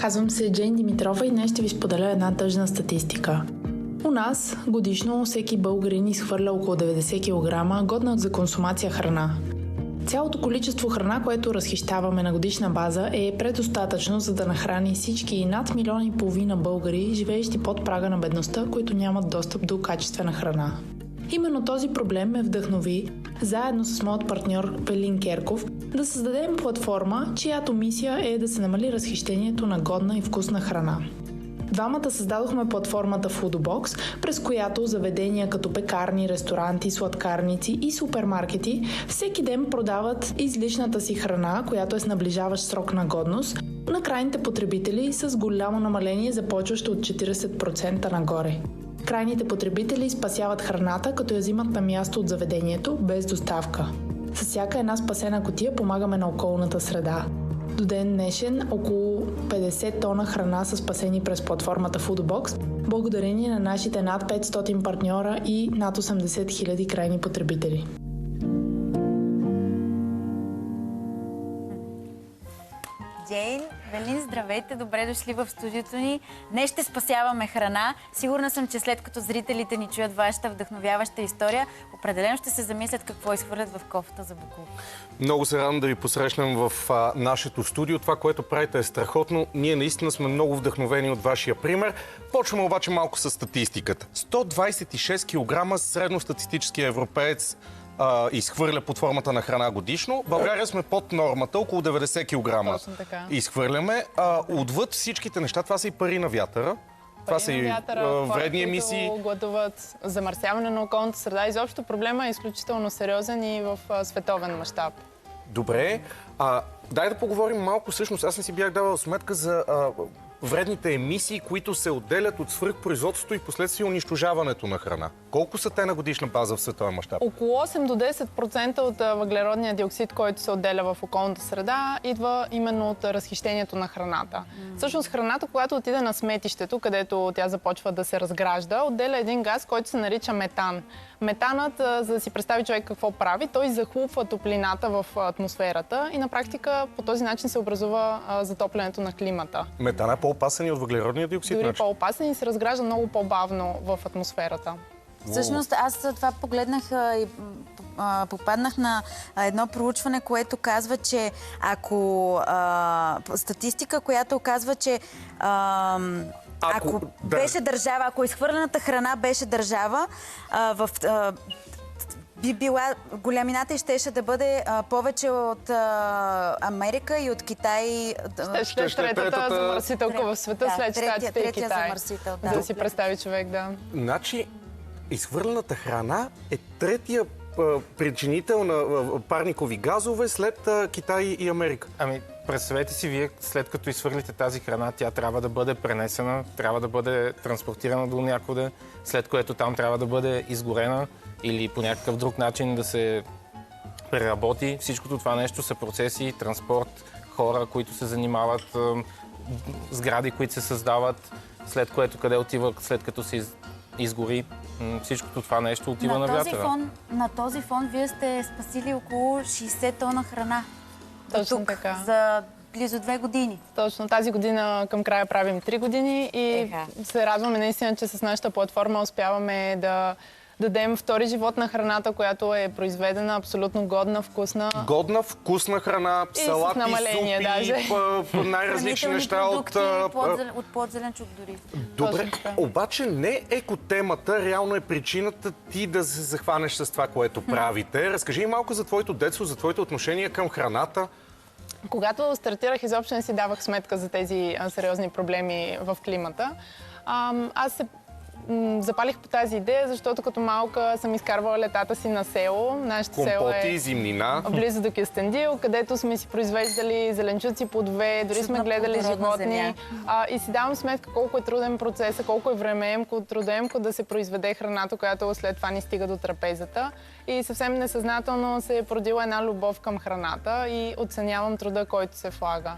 Казвам се Джейн Димитрова и днес ще ви споделя една тъжна статистика. У нас годишно всеки българин изхвърля около 90 кг годна за консумация храна. Цялото количество храна, което разхищаваме на годишна база, е предостатъчно, за да нахрани всички над 1,5 милиона българи, живеещи под прага на бедността, които нямат достъп до качествена храна. Именно този проблем ме вдъхнови, заедно с моят партньор Пелин Керков, да създадем платформа, чиято мисия е да се намали разхищението на годна и вкусна храна. Двамата създадохме платформата Foodbox, през която заведения като пекарни, ресторанти, сладкарници и супермаркети всеки ден продават излишната си храна, която е с наближаващ срок на годност, на крайните потребители с голямо намаление, започващо от 40% нагоре. Крайните потребители спасяват храната, като я взимат на място от заведението, без доставка. С всяка една спасена кутия помагаме на околната среда. До ден днешен около 50 тона храна са спасени през платформата Foodbox, благодарение на нашите над 500 партньора и над 80 000 крайни потребители. Джейн, Велин, здравейте, добре дошли в студиото ни. Днес ще спасяваме храна. Сигурна съм, че след като зрителите ни чуят вашата вдъхновяваща история, определено ще се замислят какво изхвърлят в кофата за боклук. Много се радвам да ви посрещнем в нашето студио. Това, което правите, е страхотно. Ние наистина сме много вдъхновени от вашия пример. Почваме обаче малко с статистиката. 126 кг средностатистическия европеец изхвърля под формата на храна годишно. В България сме под нормата, около 90 кг изхвърляме. Отвъд всичките неща, това са и пари на вятъра. Това са и вредни емисии. Които гладуват, замърсяване на околната среда. Изобщо проблема е изключително сериозен и в световен мащаб. Добре. Дай да поговорим малко. Всъщност, аз не си бях давал сметка за вредните емисии, които се отделят от свръхпроизводството и последствие унищожаването на храна. Колко са те на годишна база в световен мащаб? Около 8 до 10% от въглеродния диоксид, който се отделя в околната среда, идва именно от разхищението на храната. Всъщност храната, когато отиде на сметището, където тя започва да се разгражда, отделя един газ, който се нарича метан. Метанът, за да си представи човек какво прави, той захлупва топлината в атмосферата и на практика по този начин се образува затоплянето на климата. Метана е по-опасен и от въглеродния диоксид? Дори по-опасен и се разгражда много по-бавно в атмосферата. Всъщност аз това погледнах и попаднах на едно проучване, което казва, че ако статистика, която казва, че ако беше държава, ако изхвърлената храна беше държава, би била голямината и щеше да бъде повече от Америка и от Китай. Ще третата замърсителка в света след Щатите и Китай. Да. Да си представи човек, да. Значи, изхвърлената храна е третия причинител на парникови газове след Китай и Америка. Ами, представете си, вие след като изхвърлите тази храна, тя трябва да бъде пренесена, трябва да бъде транспортирана до някъде, след което там трябва да бъде изгорена или по някакъв друг начин да се преработи. Всичкото това нещо са процеси, транспорт, хора, които се занимават, сгради, които се създават, след което къде отива, след като се изгори. Всичкото това нещо отива на вятъра. На този фон вие сте спасили около 60 тона храна. Точно така. За близо 2 години. Точно. Тази година към края правим 3 години и се радваме наистина, че с нашата платформа успяваме да дадем втори живот на храната, която е произведена абсолютно годна, вкусна. Годна, вкусна храна, салати, супи, най-различни неща от плод-зеленчук дори. Добре, обаче не екотемата реално е причината ти да се захванеш с това, което правите. Разкажи малко за твоето детство, за твоите отношения към храната. Когато стартирах, изобщо не си давах сметка за тези сериозни проблеми в климата. Аз се запалих по тази идея, защото като малка съм изкарвала летата си на село. Нашето село е зимнина. Близо до Кюстендил, където сме си произвеждали зеленчуци, плодове, дори сме гледали животни. И си давам сметка колко е труден процес, колко е времеемко, трудоемко да се произведе храната, която след това ни стига до трапезата. И съвсем несъзнателно се е породила една любов към храната и оценявам труда, който се влага.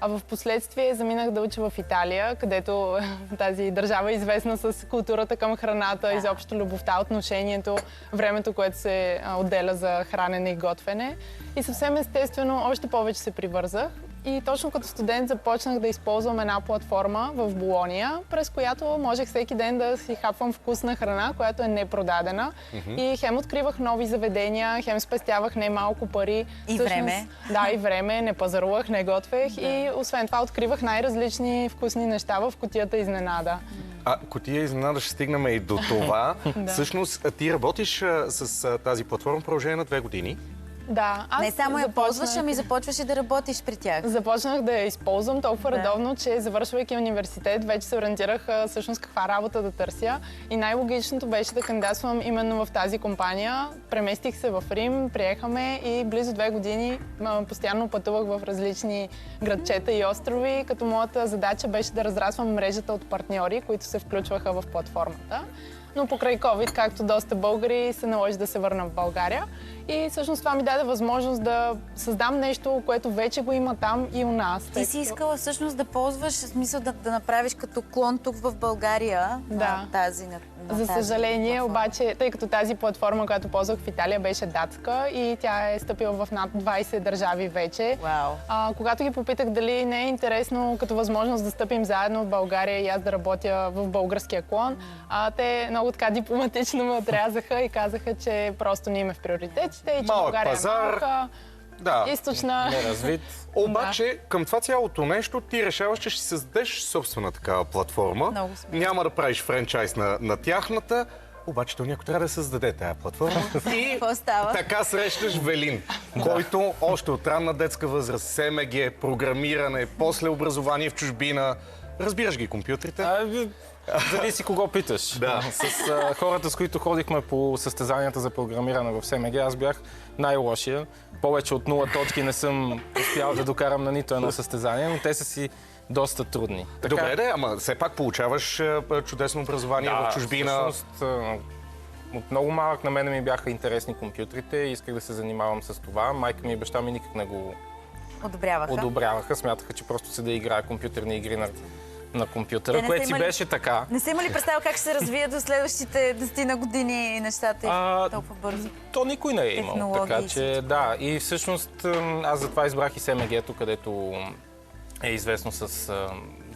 А в последствие заминах да уча в Италия, където тази държава е известна с културата към храната, изобщо любовта, отношението, времето, което се отделя за хранене и готвене. И съвсем естествено още повече се привързах. И точно като студент започнах да използвам една платформа в Болония, през която можех всеки ден да си хапвам вкусна храна, която е непродадена. И хем откривах нови заведения, хем спестявах немалко пари. И време. Да, и време. Не пазарувах, не готвех. И освен това откривах най-различни вкусни неща в кутията изненада. Кутия изненада ще стигнем и до това. Всъщност, ти работиш с тази платформа в продължение на 2 години. Да, аз Не само я ползваш, ами започваш и да работиш при тях. Започнах да я използвам толкова редовно, че завършвайки университет, вече се ориентирах всъщност каква работа да търся. И най-логичното беше да кандидатствам именно в тази компания. Преместих се в Рим, приехаме и близо 2 години постоянно пътувах в различни градчета и острови, като моята задача беше да разраствам мрежата от партньори, които се включваха в платформата. Но покрай COVID, както доста българи, се наложи да се върна в България. И всъщност това ми даде възможност да създам нещо, което вече го има там и у нас. Ти си искала всъщност да ползваш, в смисъл да направиш като клон тук в България тази. За съжаление, обаче, тъй като тази платформа, която ползвах в Италия, беше датска и тя е стъпила в над 20 държави вече. Когато ги попитах дали не е интересно като възможност да стъпим заедно в България и аз да работя в българския клон, те много така дипломатично ме отрязаха и казаха, че просто не им е в приоритетите и че България е малка. Източна. Неразвит. Обаче, към това цялото нещо, ти решаваш, че ще си създадеш собствена такава платформа. Няма да правиш франчайз на тяхната, обаче то някой трябва да създаде тая платформа. И така срещаш Велин, който още от ранна детска възраст, СМГ, програмиране, после образование в чужбина. Разбираш ги компютрите? Зависи кого питаш. С хората, с които ходихме по състезанията за програмиране в СМГ, аз бях най-лошия. Повече от 0 точки не съм успял да докарам на нито едно състезание, но те са си доста трудни. Добре, ама все пак получаваш чудесно образование в чужбина. Всъщност, от много малък на мене ми бяха интересни компютрите и исках да се занимавам с това. Майка ми и баща ми никак не го одобряваха. Смятаха, че просто се да играя компютърни игри на компютъра, което си беше така. Не сте имали представа как ще се развият до следващите 10 години нещата и толкова бързо? То никой не е имал, така че да. И всъщност аз затова избрах и СМГ-то, където е известно с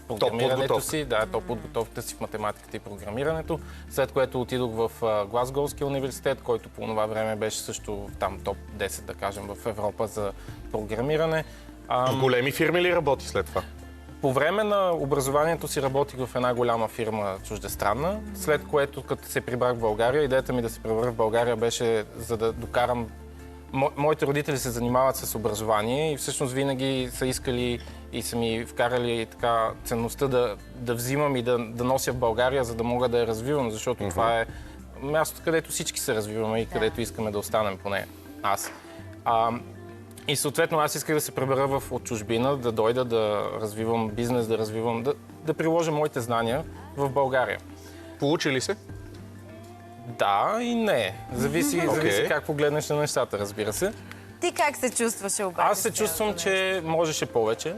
програмирането си. Да, подготовката си в математиката и програмирането. След което отидох в Глазгоуския университет, който по това време беше също там топ 10, да кажем, в Европа за програмиране. В големи фирми ли работи след това? По време на образованието си работих в една голяма фирма чуждестранна, след което, като се прибрах в България, идеята ми да се прибрах в България беше за да докарам... Моите родители се занимават с образование и всъщност винаги са искали и са ми вкарали така ценността да взимам и да нося в България, за да мога да я развивам, защото това е мястото, където всички се развиваме и където искаме да останем, поне аз. И съответно аз исках да се пребера от чужбина, да дойда да развивам бизнес, да приложа моите знания в България. Получи ли се? Да и не. Зависи как погледнеш на нещата, разбира се. Ти как се чувстваше обаче? Аз се чувствам, че можеше повече,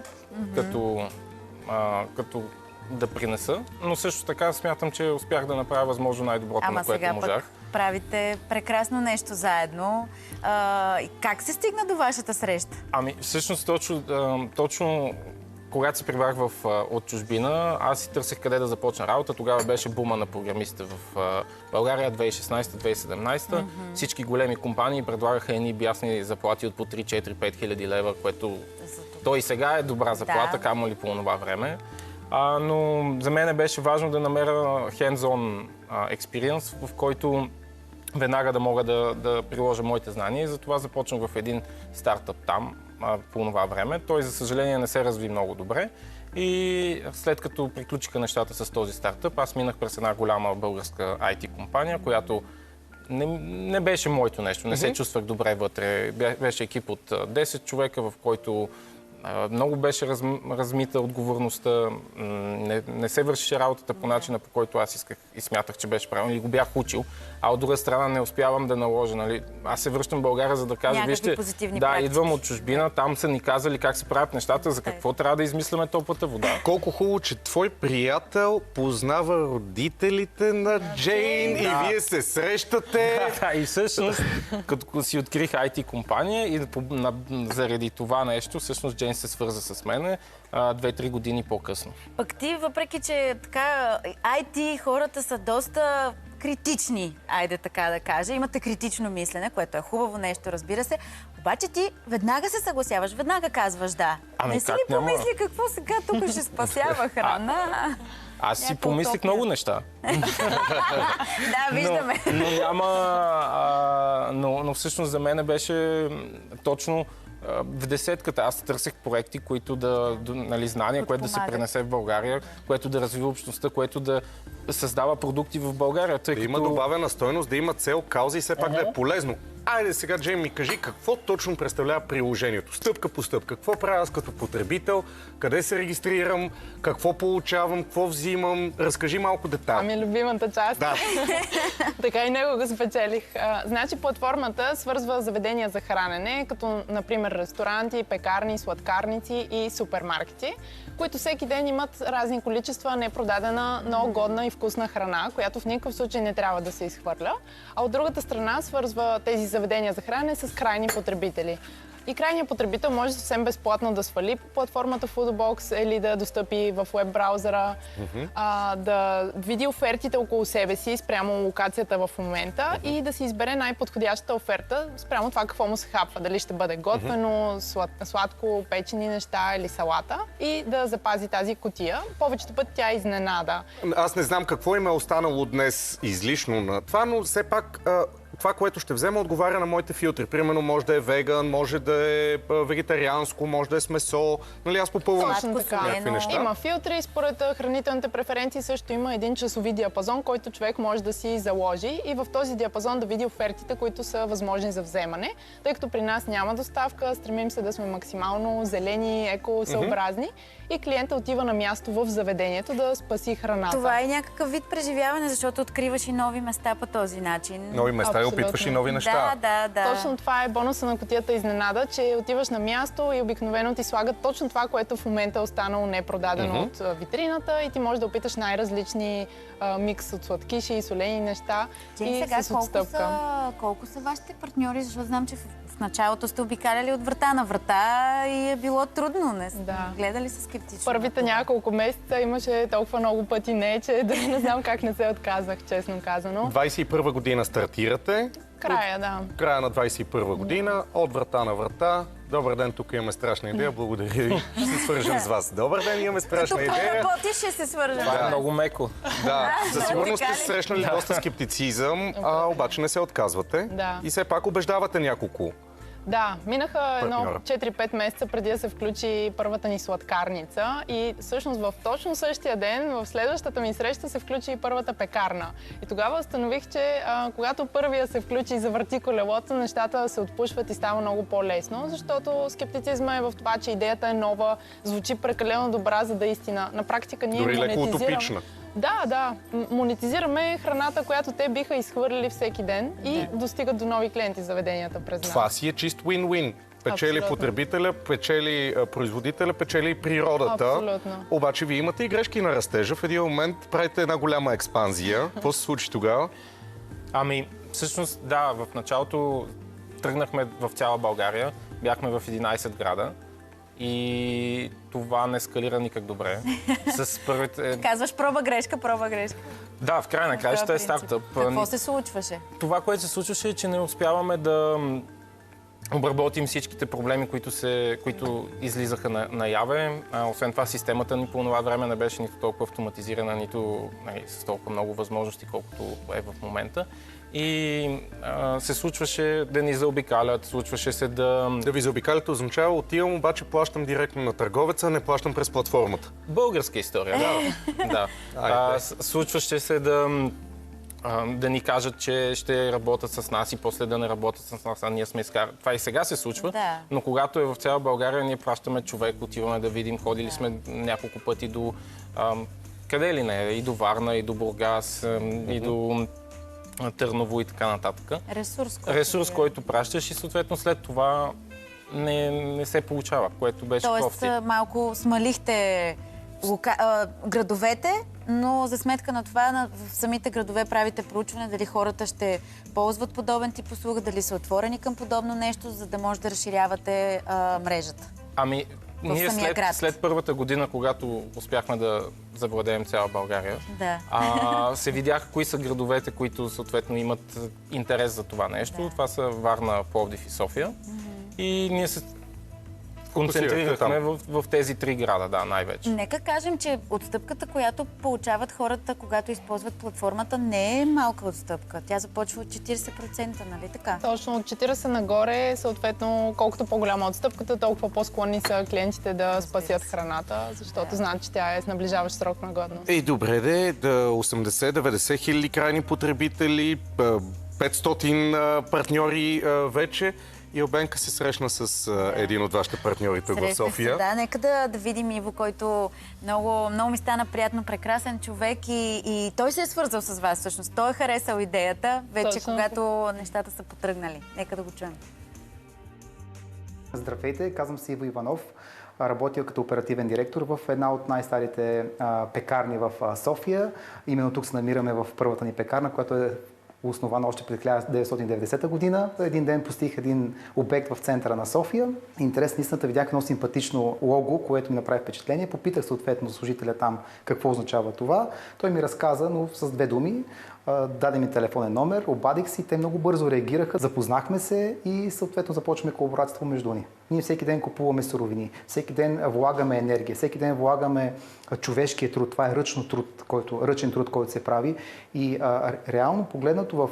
като да принеса, но също така смятам, че успях да направя възможно най-доброто, на което можах. Пък правите прекрасно нещо заедно. Как се стигна до вашата среща? Всъщност точно когато се прибрах от чужбина, аз си търсех къде да започна работа. Тогава беше бума на програмистите в България 2016-2017. Всички големи компании предлагаха едни бясни заплати от по 3-4-5 хиляди лева, което то и сега е добра заплата, камо ли по това време. Но за мен беше важно да намеря hands-on experience, в който веднага да мога да приложа моите знания и затова започнах в един стартъп там по това време. Той, за съжаление, не се разви много добре и след като приключиха нещата с този стартъп, аз минах през една голяма българска IT компания, която не беше моето нещо, не се чувствах добре вътре. Беше екип от 10 човека, в който много беше размита отговорността, не се вършеше работата по начина, по който аз исках и смятах, че беше правилно и го бях учил, а от друга страна не успявам да наложа. Нали? Аз се връщам в България, за да кажа, вижте, идвам от чужбина, там са ни казали как се правят нещата, за какво трябва да измисляме топлата вода. Колко хубаво, че твой приятел познава родителите на Джейн и вие се срещате. И всъщност, като си открих IT компания и заради това нещо, всъщност Джейн ден се свърза с мене 2-3 години по-късно. Пък ти, въпреки че така, IT хората са доста критични, айде така да кажа. Имате критично мислене, което е хубаво нещо, разбира се. Обаче ти веднага се съгласяваш, веднага казваш да. Не си ли помисли какво сега тук ще спасява храна? Аз си помислих много неща. Да, виждаме. Но всъщност за мен беше точно в десетката. Аз търсех проекти, които знания, което да се пренесе в България, което да развива общността, което да създава продукти в България. Да има добавена стойност, да има цел, кауза и все пак да е полезно. Айде сега, Джейми, ми кажи какво точно представлява приложението? Стъпка по стъпка. Какво правя аз като потребител? Къде се регистрирам? Какво получавам? Какво взимам? Разкажи малко детайли. Ами, любимата част. Да. Така и него го спечелих. Значи, платформата свързва заведения за хранене, като, например, ресторанти, пекарни, сладкарници и супермаркети, които всеки ден имат разни количества непродадена, но годна и вкусна храна, която в никакъв случай не трябва да се изхвърля. А от другата страна свързва тези заведения за хранене с крайни потребители. И крайният потребител може съвсем безплатно да свали по платформата Foodbox или да достъпи в веб браузъра, да види офертите около себе си спрямо локацията в момента и да си избере най-подходящата оферта спрямо това какво му се хапва. Дали ще бъде готвено, сладко, печени неща или салата и да запази тази кутия. Повечето пъти тя изненада. Аз не знам какво им е останало днес излишно на това, но все пак това, което ще взема, отговаря на моите филтри. Примерно може да е веган, може да е вегетарианско, може да е с месо. Нали, аз попълвам някакви неща. Има филтри, според хранителните преференции също има един часови диапазон, който човек може да си заложи и в този диапазон да види офертите, които са възможни за вземане. Тъй като при нас няма доставка, стремим се да сме максимално зелени, екосъобразни и клиента отива на място в заведението да спаси храната. Това е някакъв вид преживяване, защото откриваш и нови места по този начин. Нови места и опитваш и нови неща. Да. Точно това е бонуса на кутията изненада, че отиваш на място и обикновено ти слагат точно това, което в момента е останало непродадено от витрината и ти можеш да опиташ най-различни микс от сладкиши и солени неща и сега с отстъпка. Колко са вашите партньори? Защото знам, че в началото сте обикаляли от врата на врата и е било трудно. Гледали са скептично? Първите няколко месеца имаше толкова много пъти не, че дори не знам как не се отказах, честно казано. 21 година стартирате. Края на 21 година, от врата на врата. Добър ден, тук имаме страшна идея. Благодаря ви. Ще се свържем с вас. Добър ден, имаме страшна идея. Като работиш, ще се свържем. Това е много меко. Да, със сигурност сте срещнали доста скептицизъм, обаче не се отказвате. И все пак убеждавате няколко. Да, минаха 4-5 месеца преди да се включи първата ни сладкарница и всъщност в точно същия ден, в следващата ми среща се включи и първата пекарна. И тогава установих, че когато първия се включи и завърти колелото, нещата се отпушват и става много по-лесно, защото скептицизма е в това, че идеята е нова, звучи прекалено добра, за да е истина. На практика ние монетизираме. Да, монетизираме храната, която те биха изхвърлили всеки ден и достигат до нови клиенти заведенията през нас. Това си е чист win-win. Печели потребителя, печели производителя, печели природата. Абсолютно. Обаче вие имате и грешки на растежа. В един момент правите една голяма експанзия. Какво се случи тогава? Ами, всъщност, да, в началото тръгнахме в цяла България. Бяхме в 11 града. И това не ескалира никак добре. С първите... Казваш проба грешка. Да, в край на краищата е стартъп. Какво се случваше? Това, което се случваше е, че не успяваме да обработим всичките проблеми, които излизаха наяве. Освен това, системата ни по това време не беше нито толкова автоматизирана, нито с толкова много възможности, колкото е в момента. И се случваше да ни заобикалят, случваше се да... Да ви заобикалят означава, отивам, обаче плащам директно на търговеца, не плащам през платформата. Българска история, да. Случваше се да ни кажат, че ще работят с нас и после да не работят с нас, а ние сме изкарали. Това и сега се случва, но когато е в цяла България, ние пращаме човек, отиваме да видим, ходили сме няколко пъти до... къде ли не, и до Варна, и до Бургас, и до Търново и така нататък. Ресурс, който пращаш и съответно след това не се получава, което беше кофти. Тоест малко смалихте градовете, но за сметка на това в самите градове правите проучване дали хората ще ползват подобен тип услуга, дали са отворени към подобно нещо, за да може да разширявате мрежата. Ами, Ние самия град. след първата година, когато успяхме да завладеем цяла България, се видяха кои са градовете, които съответно имат интерес за това нещо. Това са Варна, Пловдив и София. И ние се концентрирахме в тези 3 града, най-вече. Нека кажем, че отстъпката, която получават хората, когато използват платформата, не е малка отстъпка. Тя започва от 40%, нали така? Точно от 40 нагоре, съответно, колкото по-голяма отстъпката, толкова по-склонни са клиентите да спасят храната, защото знаят, че тя е с наближаващ срок на годност. Добре, 80-90 хиляди крайни потребители, 500 партньори вече. И Албенка се срещна с един от вашите партньори тук в София. Да, нека да видим Иво, който много ми стана приятно, прекрасен човек и той се е свързал с вас всъщност. Той е харесал идеята, вече когато нещата са потръгнали. Нека да го чуем. Здравейте, казвам се Иво Иванов. Работя като оперативен директор в една от най-старите пекарни в София. Именно тук се намираме в първата ни пекарна, която е основана още през 1990 година. Един ден постиг един обект в центъра на София. Интересна истината, видях едно симпатично лого, което ми направи впечатление. Попитах съответно служителя там какво означава това. Той ми разказа, но с 2 думи. Даде ми телефонен номер, обадих си, те много бързо реагираха, запознахме се и съответно започваме колаборацията между ни. Ние всеки ден купуваме суровини, всеки ден влагаме енергия, всеки ден влагаме човешкия труд. Това е ръчен труд, който се прави. И реално погледнато в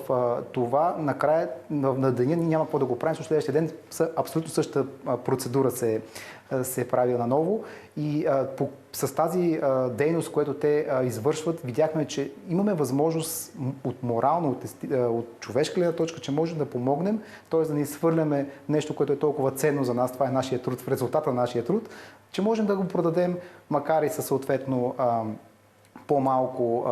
това, накрая на деня няма какво да го правим, защото следващия ден абсолютно същата процедура се прави наново. И с тази дейност, която те извършват, видяхме, че имаме възможност от морално, от човешка гледна точка, че можем да помогнем, т.е. да ни свърляме нещо, което е толкова ценно за нас, това е нашия труд, в резултата на нашия труд, че можем да го продадем, макар и със съответно по-малко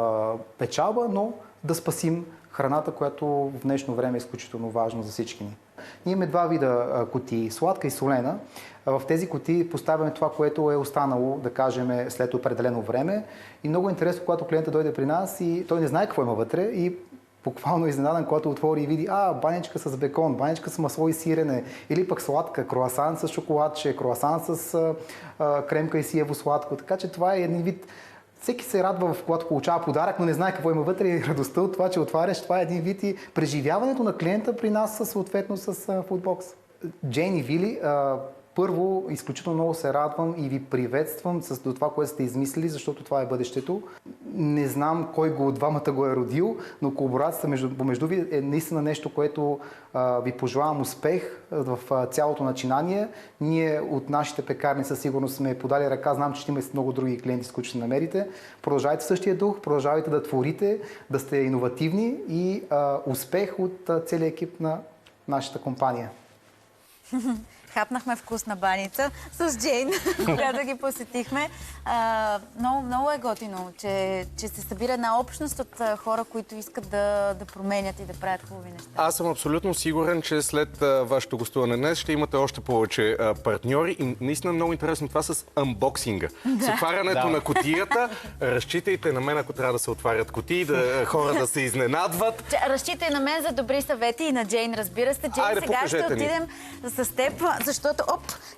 печалба, но да спасим храната, която в днешно време е изключително важно за всички ни. Ние имаме 2 вида кутии, сладка и солена. В тези кутии поставяме това, което е останало, да кажем, след определено време. И много интересно, когато клиентът дойде при нас и той не знае какво има вътре и буквално изненадан, когато отвори и види, баничка с бекон, баничка с масло и сирене, или пък сладка, круасан с шоколадче, круасан с кремка и сиево сладко. Така че това е един вид. Всеки се радва, когато получава подарък, но не знае какво има вътре и радостта от това, че отваряш. Това е един вид и преживяването на клиента при нас съответно с Foodbox. Джейн и Вили, първо, изключително много се радвам и ви приветствам с това, което сте измислили, защото това е бъдещето. Не знам кой от двамата го е родил, но колаборацията помежду ви е наистина нещо, което ви пожелавам успех в цялото начинание. Ние от нашите пекарни със сигурност сме подали ръка. Знам, че ще има много други клиенти, с които ще намерите. Продължавайте същия дух, продължавайте да творите, да сте иновативни и успех от целия екип на нашата компания. Хапнахме вкусна баница с Джейн, когато ги посетихме. Много е готино, че се събира една общност от хора, които искат да променят и да правят хубави неща. Аз съм абсолютно сигурен, че след вашето гостуване днес ще имате още повече партньори. И наистина много интересно това с анбоксинга. С отварянето на кутията. Разчитайте на мен, ако трябва да се отварят кутии, хора да се изненадват. Разчитай на мен за добри съвети и на Джейн, разбира се. Джейн, сега ще отидем с теб.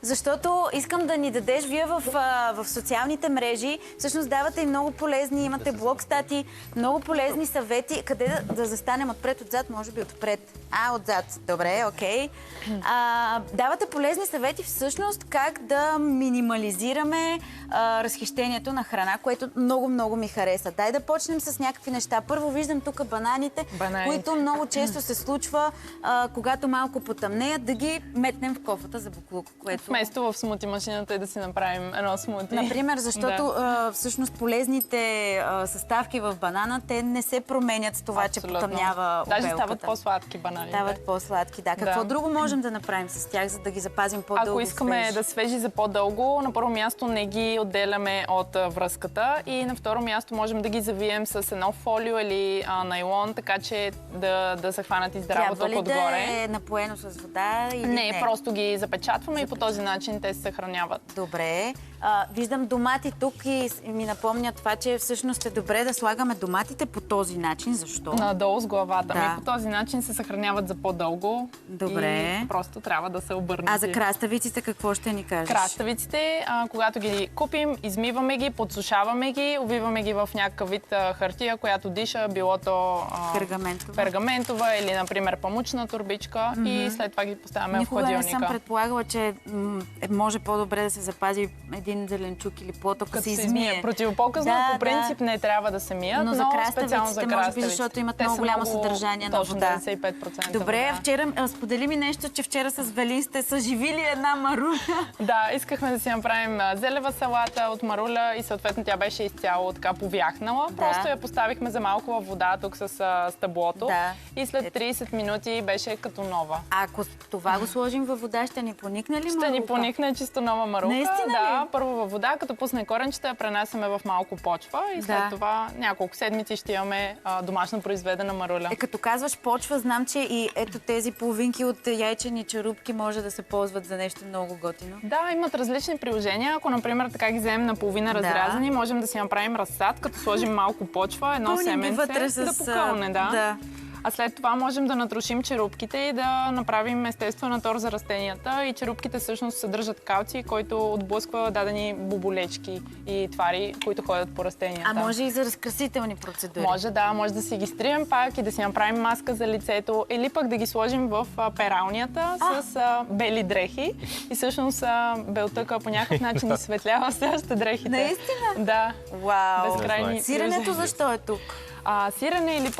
Защото искам да ни дадеш вие в социалните мрежи. Всъщност давате и много полезни, имате блог стати, много полезни съвети. Къде да застанем? Отпред, отзад? Може би отпред. Отзад. Добре, окей. Давате полезни съвети всъщност как да минимализираме разхищението на храна, което много ми хареса. Дай да почнем с някакви неща. Първо виждам тук бананите, които много често се случва, когато малко потъмнеят, да ги метнем в кофата за буклук. Вместо в смути машината и да си направим едно смути. Например, защото всъщност полезните съставки в банана, те не се променят с това, че потъмнява обелката. Даже стават по-сладки бананите. Стават по-сладки, да. Какво друго можем да направим с тях, за да ги запазим по-дълго? Ако искаме да свежи за по-дълго, на първо място не ги отделяме от връзката и на второ място можем да ги завием с едно фолио или найлон, така че да се хванат и здраво тук отгоре. Трябва ли да е напоено с вода или не? Просто ги запечатваме и по този начин те се съхраняват. Добре. Виждам домати тук и ми напомня това, че всъщност е добре да слагаме доматите по този начин. Защо? Надолу с главата. Да. По този начин се съхраняват за по-дълго. Добре. И просто трябва да се обърнат. А за краставиците какво ще ни кажеш? Краставиците, когато ги купим, измиваме ги, подсушаваме ги, увиваме ги в някакъв вид хартия, която диша, било то пергаментова или, например, памучна турбичка и след това ги поставяме в хладилника. Никога не съм предполагала, че може по-добре да се запази един зеленчук или плод, ако се измие. Противопоказно, по принцип не трябва да се мият, но специално за краставиците, може би, защото имат много голямо съдържание на вода. 95% Добре, вода. вчера сподели ми нещо, че вчера с Велин сте съживили една маруля. Да, искахме да си направим зелева салата от маруля и съответно тя беше изцяло така повяхнала. Просто я поставихме за малко във вода тук с стъблото и след 30 минути беше като нова. А ако това го сложим във вода, ще ни поникне ли Ще ни поникне чисто нова марулка. Наистина Да, ли? първо във вода, като пусне коренчета, я пренасяме в малко почва и след това няколко седмици ще имаме домашно произведена маруля. Като казваш почва, знам, че и ето тези половинки от яйчени черупки може да се ползват за нещо много готино. Да, имат различни приложения. Ако, например, така ги вземем наполовина разрязани, можем да си направим разсад, като сложим малко почва, едно семенце, да покълне. Да. А след това можем да натрушим черупките и да направим естествен тор за растенията. И черупките всъщност съдържат калций, който отблъсква дадени боболечки и твари, които ходят по растенията. А може и за разкрасителни процедури? Може да си ги стрием пак и да си направим маска за лицето или пък да ги сложим в пералнята с бели дрехи. И всъщност белтъка по някакъв начин изсветлява все още дрехите. Наистина? Да. Вау! Безкрайни. Сиренето защо е тук? Сирене или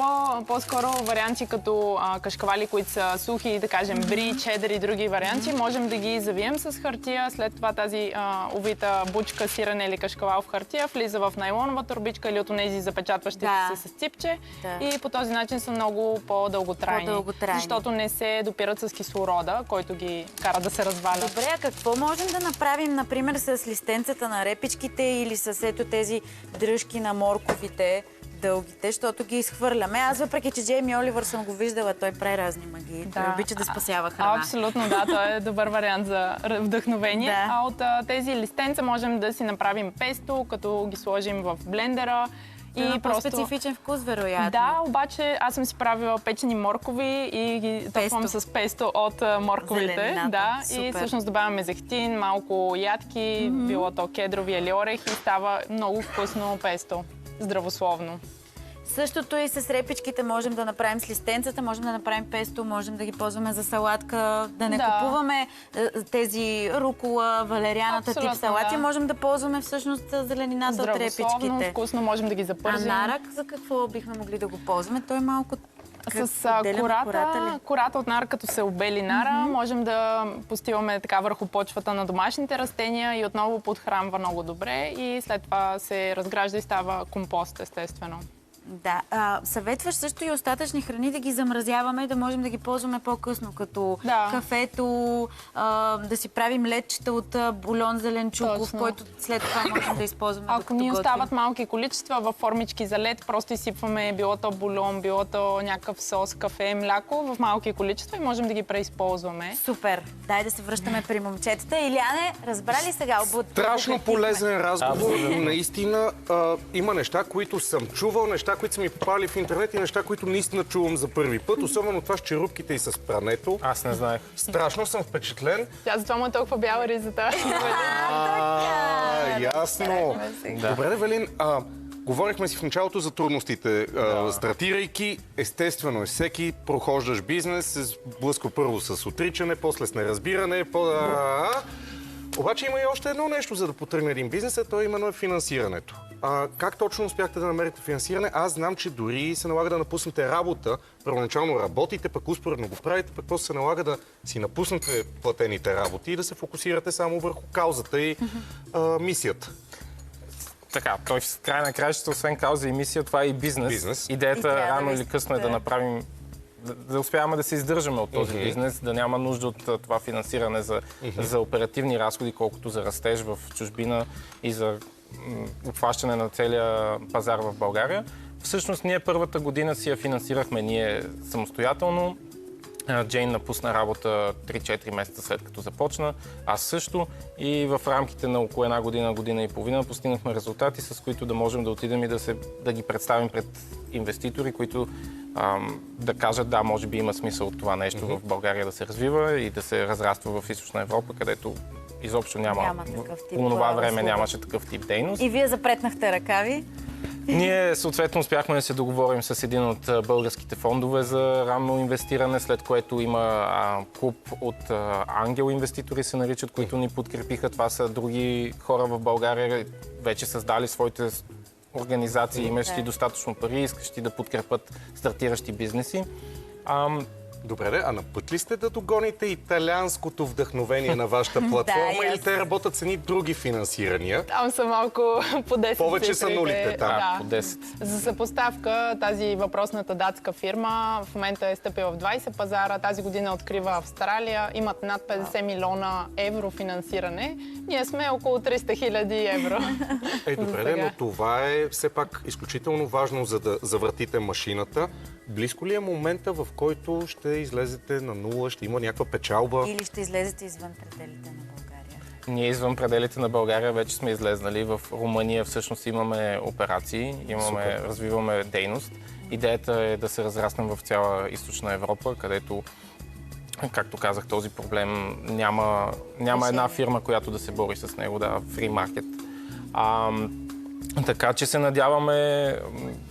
по-скоро варианти като кашкавали, които са сухи, да кажем бри, чедър и други варианти, можем да ги завием с хартия. След това тази увита бучка, сирене или кашкавал в хартия влиза в найлонова турбичка или от онези запечатващите се с ципче и по този начин са много по-дълготрайни. Защото не се допират с кислорода, който ги кара да се развалят. Добре, а какво можем да направим, например, с листенцата на репичките или с ето тези дръжки на морковите? Дългите, защото ги изхвърляме. Аз, въпреки че Джейми Оливър съм го виждала, той прави разни магии. Той обича да спасява храна. Абсолютно, да. Той е добър вариант за вдъхновение. А от тези листенца можем да си направим песто, като ги сложим в блендера. И по-специфичен вкус, вероятно. Да, обаче аз съм си правила печени моркови и ги топвам с песто от морковите. Да, и всъщност добавяме зехтин, малко ядки, било то кедрови или орех и става много вкусно песто. Здравословно. Същото и с репичките можем да направим с листенцата, можем да направим песто, можем да ги ползваме за салатка, да не купуваме тези рукола, валерианата тип салати, можем да ползваме всъщност зеленината от репичките. Здравословно, вкусно, можем да ги запържим. А нарък за какво бихме могли да го ползваме? Той е малко... С кората от нара, като се обели нара, можем да постиваме така върху почвата на домашните растения и отново подхранва много добре и след това се разгражда и става компост, естествено. Да. Съветваш също и остатъчни храни да ги замразяваме и да можем да ги ползваме по-късно, като кафето, да си правим ледчета от бульон зеленчуков, който след това можем да използваме. Ако ни остават малки количества в формички за лед, просто изсипваме било то бульон, било то някакъв сос, кафе, мляко в малки количества и можем да ги преизползваме. Супер! Дай да се връщаме при момчетата. Иляне, разбра ли сега? Страшно полезен разговор. Наистина има неща, които съм чувал, неща, които са ми попали в интернет и неща, които наистина чувам за първи път. Особено това с черупките и с прането. Аз не знаех. Страшно съм впечатлен. Тя затова му е толкова бяла ризата. Ясно. Добре, Велин. Говорихме си в началото за трудностите. Стартирайки, естествено всеки прохождаш бизнес, се сблъсква първо с отричане, после с неразбиране, обаче има и още едно нещо, за да потръгне един бизнес, то именно е финансирането. Как точно успяхте да намерите финансиране? Аз знам, че дори се налага да напуснете работа. Първоначално работите, пък успоредно го правите, пък после се налага да си напуснете платените работи и да се фокусирате само върху каузата и мисията. Така, той в край на краищата, освен кауза и мисия, това е и бизнес. Идеята рано или късно е да направим, да успяваме да се издържаме от този бизнес, да няма нужда от това финансиране за оперативни разходи, колкото за растеж в чужбина и за обхващане на целия пазар в България. Всъщност ние първата година си я финансирахме ние самостоятелно. Джейн напусна работа 3-4 месеца след като започна. Аз също. И в рамките на около една година, година и половина постигнахме резултати, с които да можем да отидем и да ги представим пред инвеститори, които да кажат, да, може би има смисъл от това нещо в България да се развива и да се разраства в Източна Европа, където изобщо няма такъв тип по това време услуга. нямаше такъв тип дейност. И вие запретнахте ръкави. Ние съответно успяхме да се договорим с един от българските фондове за ранно инвестиране, след което има клуб от ангел инвеститори се наричат, които ни подкрепиха. Това са други хора в България, вече създали своите организации, имащи достатъчно пари, искащи да подкрепят стартиращи бизнеси. Добре, а на път ли сте да догоните италианското вдъхновение на вашата платформа или те работят с едни други финансирания? Там са малко по 10 Повече са цифрите. нулите там. Да. По 10. За съпоставка, тази въпросната датска фирма в момента е стъпила в 20 пазара. Тази година открива Австралия. Имат над 50 милиона евро финансиране. Ние сме около 300 хиляди евро. Добре, но това е все пак изключително важно, за да завъртите машината. Близко ли е момента, в който ще излезете на нула, ще има някаква печалба? Или ще излезете извън пределите на България? Ние извън пределите на България вече сме излезнали. В Румъния всъщност имаме операции, развиваме дейност. Идеята е да се разраснем в цяла Източна Европа, където, както казах, този проблем няма една фирма, която да се бори с него, free market. Така че се надяваме,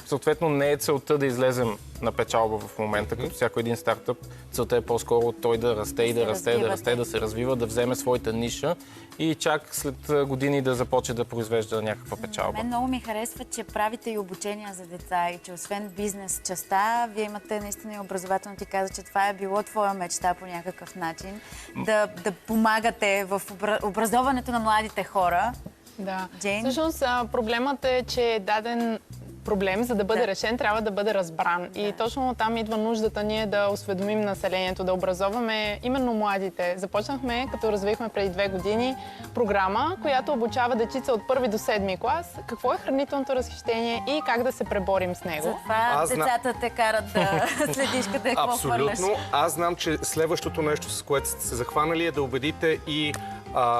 съответно не е целта да излезем на печалба в момента, като всяко един стартъп. Целта е по-скоро той да расте и да расте, да расте, да се развива, да вземе своята ниша и чак след години да започне да произвежда някаква печалба. Мен много ми харесва, че правите и обучения за деца и че освен бизнес частта, вие имате наистина и образователно. Ти каза, че това е било твоя мечта по някакъв начин. Да помагате в образоването на младите хора. Да. Джейн? Всъщност проблемът е, че даден проблем, за да бъде решен, трябва да бъде разбран. И точно там идва нуждата ние да осведомим населението, да образоваме именно младите. Започнахме, като развихме преди 2 години, програма, която обучава дечица от 1 до 7 клас какво е хранителното разхищение и как да се преборим с него. Затова децата те карат да следиш къде какво хвърляш. Абсолютно. Аз знам, че следващото нещо, с което сте се захванали, е да убедите и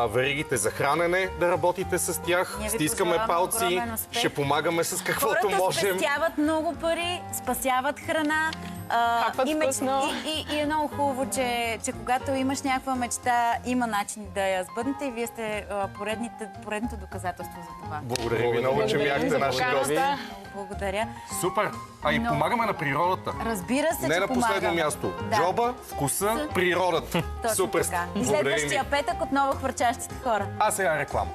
веригите за хранене, да работите с тях. Стискаме палци, ще помагаме с каквото можем. Хората спестяват много пари, спасяват храна. И е много хубаво, че когато имаш някаква мечта, има начин да я сбъднете и вие сте поредното доказателство за това. Благодаря ви много, че бяхте наши гости. Благодаря. Супер! И помагаме на природата. Разбира се, не на последно място. Джоба, вкуса, природата. Точно Супер! така. И следващия петък отново хвърчащите хора. А сега реклама.